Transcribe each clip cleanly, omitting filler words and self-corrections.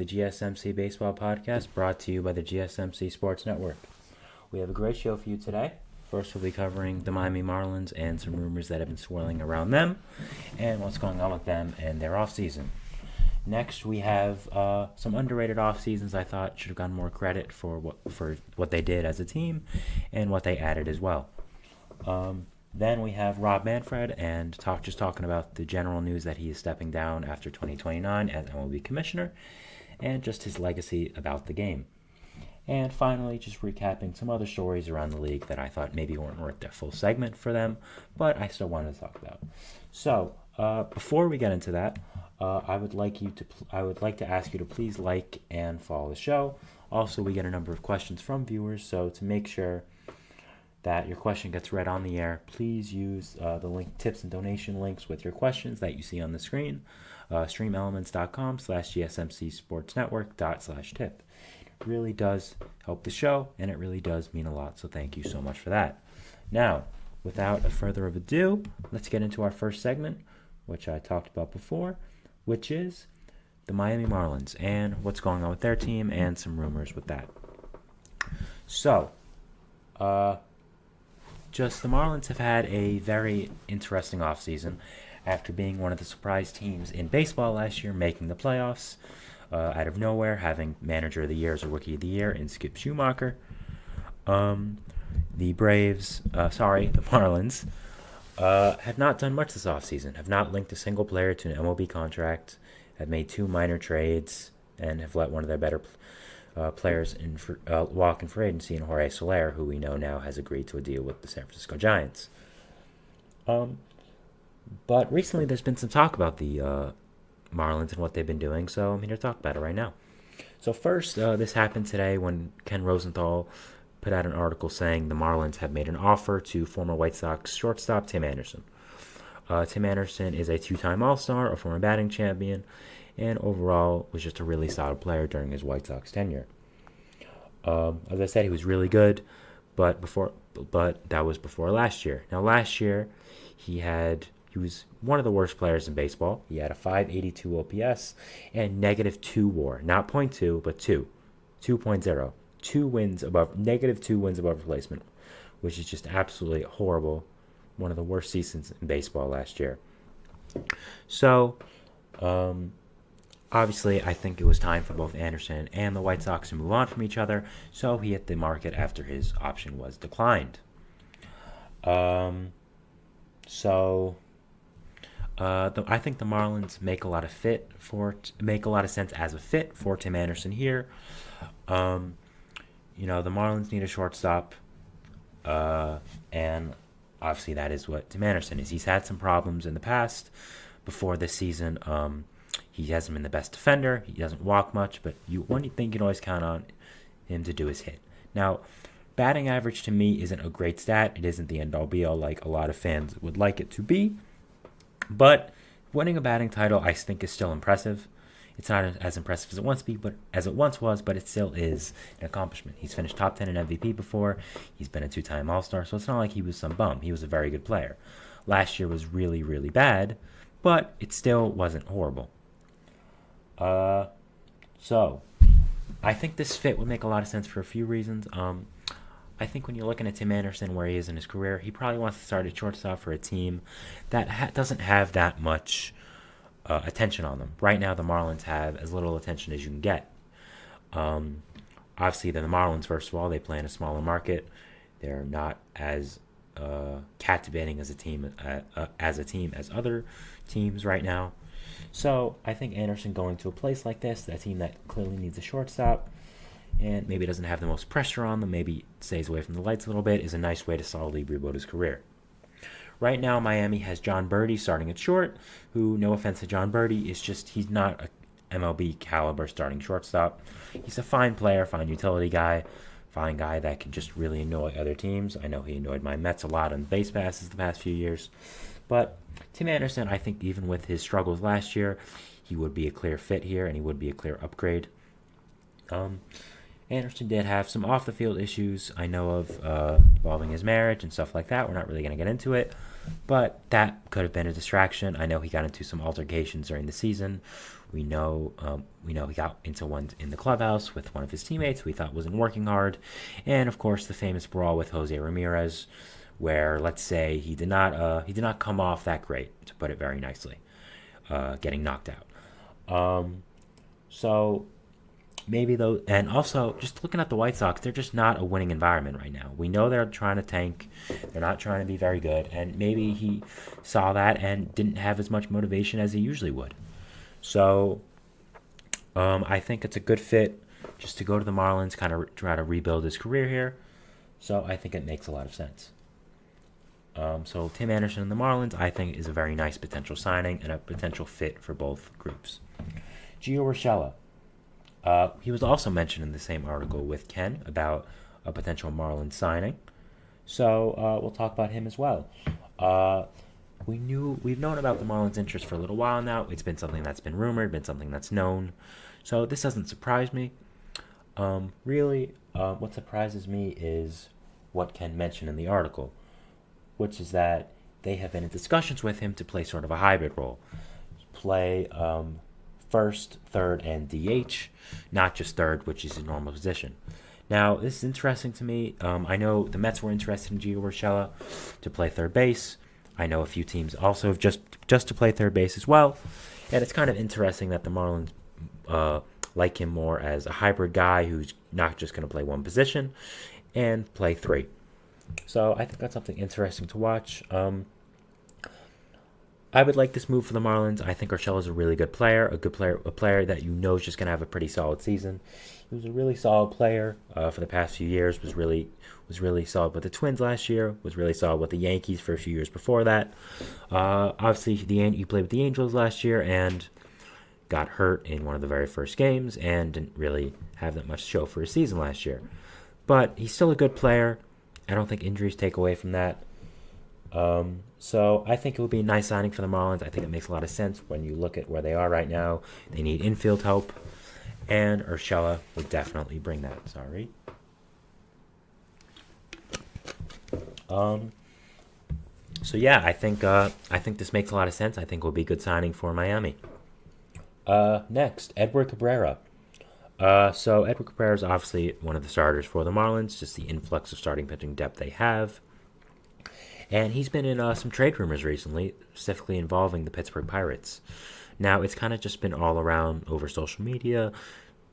the GSMC Baseball Podcast, brought to you by the GSMC Sports Network. We have a great show for you today. First, we'll be covering the Miami Marlins and some rumors that have been swirling around them and what's going on with them and their offseason. Next, we have some underrated off-seasons I thought should have gotten more credit for what they did as a team and what they added as well. Then we have Rob Manfred and talking about the general news that he is stepping down after 2029 as MLB commissioner and just his legacy about the game. And finally, just recapping some other stories around the league that I thought maybe weren't worth their full segment for them, but I still wanted to talk about. So, before we get into that, I would like to ask you to please like and follow the show. Also, we get a number of questions from viewers, so to make sure that your question gets read on the air, please use the link tips and donation links with your questions that you see on the screen. streamelements.com/gsmcsportsnetwork./tip. It really does help the show, and it really does mean a lot, so thank you so much for that. Now, without further ado, let's get into our first segment, which I talked about before, which is the Miami Marlins and what's going on with their team and some rumors with that. So, the Marlins have had a very interesting offseason after being one of the surprise teams in baseball last year, making the playoffs out of nowhere, having Manager of the Year as a Rookie of the Year in Skip Schumacher. The Marlins have not done much this offseason, have not linked a single player to an MLB contract, have made 2 minor trades, and have let one of their better players walk in free agency in Jorge Soler, who we know now has agreed to a deal with the San Francisco Giants. But recently there's been some talk about the Marlins and what they've been doing, so I'm here to talk about it right now. So first, this happened today when Ken Rosenthal put out an article saying the Marlins have made an offer to former White Sox shortstop Tim Anderson. Tim Anderson is a 2-time All-Star, a former batting champion, and overall was just a really solid player during his White Sox tenure. As I said, he was really good, but that was before last year. Now, last year, he was one of the worst players in baseball. He had a .582 OPS and -2 WAR, not .2, but 2.0. -2 wins above replacement, which is just absolutely horrible. One of the worst seasons in baseball last year. So, obviously, I think it was time for both Anderson and the White Sox to move on from each other, so he hit the market after his option was declined. I think the Marlins make a lot of sense as a fit for Tim Anderson here. The Marlins need a shortstop, and obviously that is what Tim Anderson is. He's had some problems in the past. Before this season, he hasn't been the best defender. He doesn't walk much, but one you can always count on him to do his hit. Now, batting average to me isn't a great stat. It isn't the end-all be-all like a lot of fans would like it to be. But winning a batting title, I think, is still impressive. It's not as impressive as it once was, but it still is an accomplishment. He's finished top 10 in MVP before. He's been a 2-time All-Star, so it's not like he was some bum. He was a very good player. Last year was really, really bad, but it still wasn't horrible. So I think this fit would make a lot of sense for a few reasons. I think when you're looking at Tim Anderson, where he is in his career, he probably wants to start at shortstop for a team that doesn't have that much attention on them. Right now, the Marlins have as little attention as you can get. Obviously, the Marlins, first of all, they play in a smaller market. They're not as captivating as a team as other teams right now. So I think Anderson going to a place like this, that team that clearly needs a shortstop, and maybe doesn't have the most pressure on them, maybe stays away from the lights a little bit, is a nice way to solidly rebuild his career. Right now, Miami has John Birdie starting at short, who, no offense to John Birdie, he's not a MLB caliber starting shortstop. He's a fine player, fine utility guy, fine guy that can just really annoy other teams. I know he annoyed my Mets a lot on base passes the past few years. But Tim Anderson, I think even with his struggles last year, he would be a clear fit here, and he would be a clear upgrade. Anderson did have some off-the-field issues, I know of, involving his marriage and stuff like that. We're not really going to get into it, but that could have been a distraction. I know he got into some altercations during the season We know he got into one in the clubhouse with one of his teammates who he thought wasn't working hard, and of course the famous brawl with Jose Ramirez, where let's say he did not come off that great, to put it very nicely, getting knocked out. So maybe though, and also just looking at the White Sox, they're just not a winning environment right now. We know they're trying to tank, they're not trying to be very good, and maybe he saw that and didn't have as much motivation as he usually would. So I think it's a good fit just to go to the Marlins, kind of try to rebuild his career here. So I think it makes a lot of sense. So Tim Anderson and the Marlins, I think, is a very nice potential signing and a potential fit for both groups. Gio Urshela. He was also mentioned in the same article with Ken about a potential Marlins signing. So we'll talk about him as well. We've known about the Marlins' interest for a little while now. It's been something that's been rumored, been something that's known. So this doesn't surprise me. Really, what surprises me is what Ken mentioned in the article, which is that they have been in discussions with him to play sort of a hybrid role. Play first, third, and DH, not just third, which is his normal position. Now, this is interesting to me. I know the Mets were interested in Gio Urshela to play third base. I know a few teams also have just to play third base as well. And it's kind of interesting that the Marlins like him more as a hybrid guy who's not just going to play one position and play three. So I think that's something interesting to watch. I would like this move for the Marlins. I think Urshela is a really good player, a player that you know is just going to have a pretty solid season. He was a really solid player for the past few years. Was really solid with the Twins last year. Was really solid with the Yankees for a few years before that. Obviously, he played with the Angels last year and got hurt in one of the very first games and didn't really have that much to show for his season last year. But he's still a good player. I don't think injuries take away from that. So I think it would be a nice signing for the Marlins. I think it makes a lot of sense when you look at where they are right now. They need infield help, and Urshela would definitely bring that. Sorry. So yeah, I think this makes a lot of sense. I think it will be a good signing for Miami. Next, Edward Cabrera. So Edward Cabrera is obviously one of the starters for the Marlins, just the influx of starting pitching depth they have. And he's been in some trade rumors recently, specifically involving the Pittsburgh Pirates. Now, it's kind of just been all around over social media,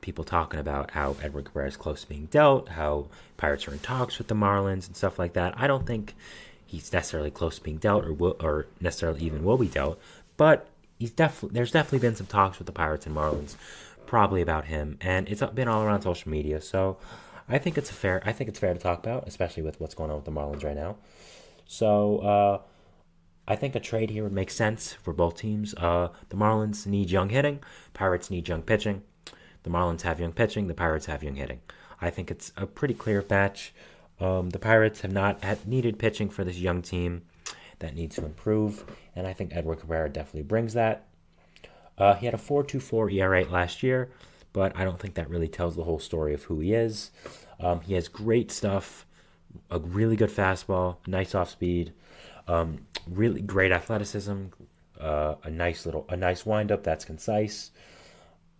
people talking about how Edward Cabrera is close to being dealt, how Pirates are in talks with the Marlins and stuff like that. I don't think he's necessarily close to being dealt or necessarily even will be dealt, but there's definitely been some talks with the Pirates and Marlins, probably about him, and it's been all around social media. So I think it's fair to talk about, especially with what's going on with the Marlins right now. So I think a trade here would make sense for both teams. The Marlins need young hitting. Pirates need young pitching. The Marlins have young pitching. The Pirates have young hitting. I think it's a pretty clear match. The Pirates have not needed pitching for this young team that needs to improve, and I think Edward Cabrera definitely brings that. He had a 4.24 ERA last year, but I don't think that really tells the whole story of who he is. He has great stuff. A really good fastball, nice off speed, really great athleticism, a nice windup that's concise.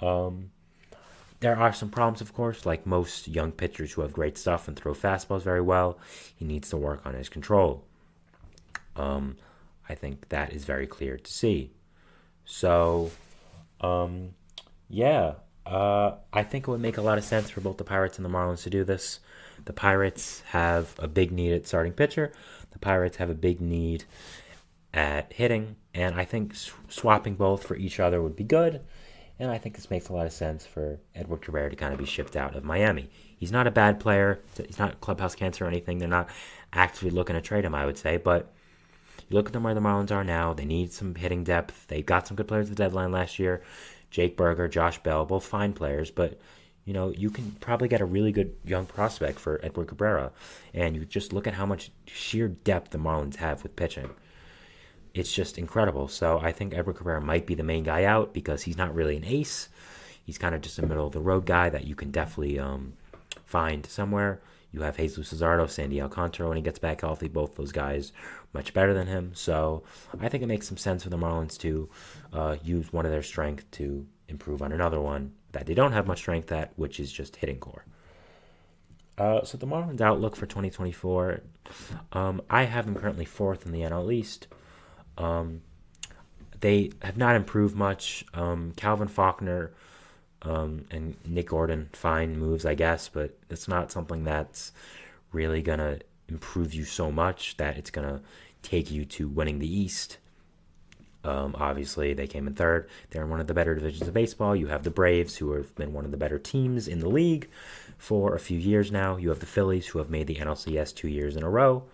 There are some problems, of course, like most young pitchers who have great stuff and throw fastballs very well. He needs to work on his control. I think that is very clear to see. So, I think it would make a lot of sense for both the Pirates and the Marlins to do this. The Pirates have a big need at starting pitcher. The Pirates have a big need at hitting. And I think swapping both for each other would be good. And I think this makes a lot of sense for Edward Cabrera to kind of be shipped out of Miami. He's not a bad player. He's not clubhouse cancer or anything. They're not actively looking to trade him, I would say. But you look at them where the Marlins are now. They need some hitting depth. They got some good players at the deadline last year. Jake Berger, Josh Bell, both fine players. But you can probably get a really good young prospect for Edward Cabrera. And you just look at how much sheer depth the Marlins have with pitching. It's just incredible. So I think Edward Cabrera might be the main guy out because he's not really an ace. He's kind of just a middle-of-the-road guy that you can definitely find somewhere. You have Jesus Luzardo, Sandy Alcantara when he gets back healthy. Both those guys much better than him. So I think it makes some sense for the Marlins to use one of their strengths to improve on another one that they don't have much strength at, which is just hitting core. So the Marlins' outlook for 2024, I have them currently fourth in the NL East. They have not improved much. Calvin Faulkner and Nick Gordon, fine moves, I guess, but it's not something that's really going to improve you so much that it's going to take you to winning the East. Obviously, they came in third. They're in one of the better divisions of baseball. You have the Braves, who have been one of the better teams in the league for a few years now. You have the Phillies, who have made the NLCS 2 years in a row.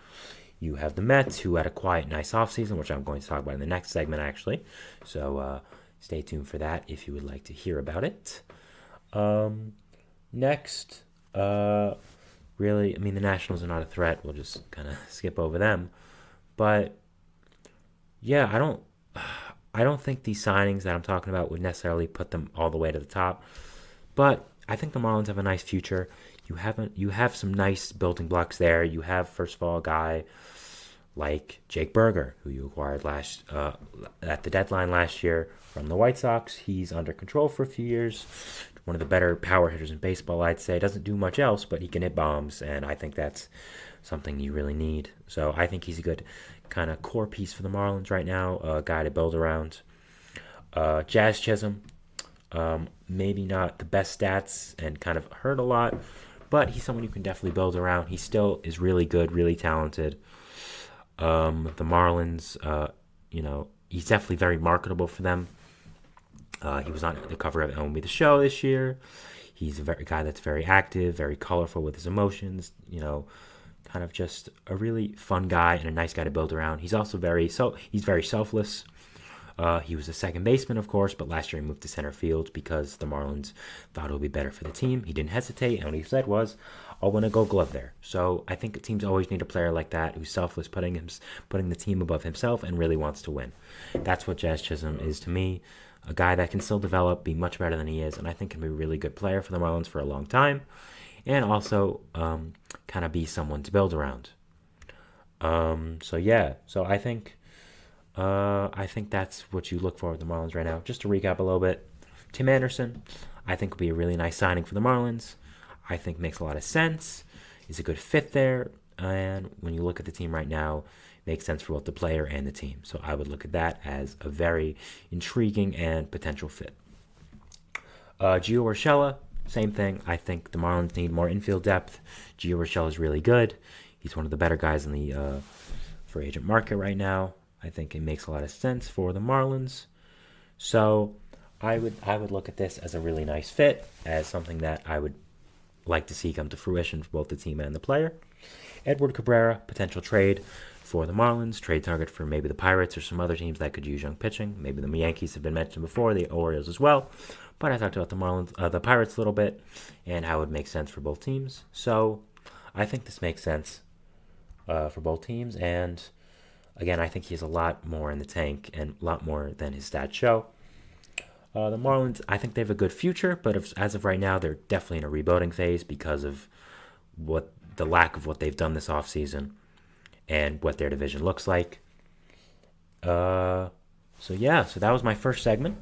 You have the Mets, who had a quiet, nice offseason, which I'm going to talk about in the next segment, actually. So stay tuned for that if you would like to hear about it. Next, really, I mean, the Nationals are not a threat. We'll just kind of skip over them. But, yeah, I don't think these signings that I'm talking about would necessarily put them all the way to the top. But I think the Marlins have a nice future. You have some nice building blocks there. You have, first of all, a guy like Jake Berger, who you acquired at the deadline last year from the White Sox. He's under control for a few years. One of the better power hitters in baseball, I'd say. Doesn't do much else, but he can hit bombs, and I think that's something you really need. So I think he's a good kind of core piece for the Marlins right now, a guy to build around. Jazz Chisholm, maybe not the best stats and kind of hurt a lot, but he's someone you can definitely build around. He still is really good, really talented. The Marlins, he's definitely very marketable for them. He was on the cover of MLB The Show this year. He's a guy that's very active, very colorful with his emotions, kind of just a really fun guy and a nice guy to build around. He's also he's very selfless. He was a second baseman, of course, but last year he moved to center field because the Marlins thought it would be better for the team. He didn't hesitate, and what he said was, I'll win a Gold Glove there. So I think teams always need a player like that who's selfless, putting the team above himself and really wants to win. That's what Jazz Chisholm is to me, a guy that can still develop, be much better than he is, and I think can be a really good player for the Marlins for a long time, and also kind of be someone to build around. So I think that's what you look for with the Marlins right now. Just to recap a little bit, Tim Anderson, I think will be a really nice signing for the Marlins. I think makes a lot of sense. He's a good fit there, and when you look at the team right now, it makes sense for both the player and the team. So I would look at that as a very intriguing and potential fit. Gio Urshela, same thing. I think the Marlins need more infield depth. Gio Urshela is really good. He's one of the better guys in the free agent market right now. I think it makes a lot of sense for the Marlins. So I would look at this as a really nice fit, as something that I would like to see come to fruition for both the team and the player. Edward Cabrera, potential trade for the Marlins, trade target for maybe the Pirates or some other teams that could use young pitching. Maybe the Yankees have been mentioned before, the Orioles as well. But I talked about the Pirates a little bit, and how it would make sense for both teams. So I think this makes sense for both teams, and again, I think he has a lot more in the tank and a lot more than his stats show. The Marlins, I think they have a good future, but as of right now, they're definitely in a rebuilding phase because of the lack of what they've done this offseason and what their division looks like. So that was my first segment.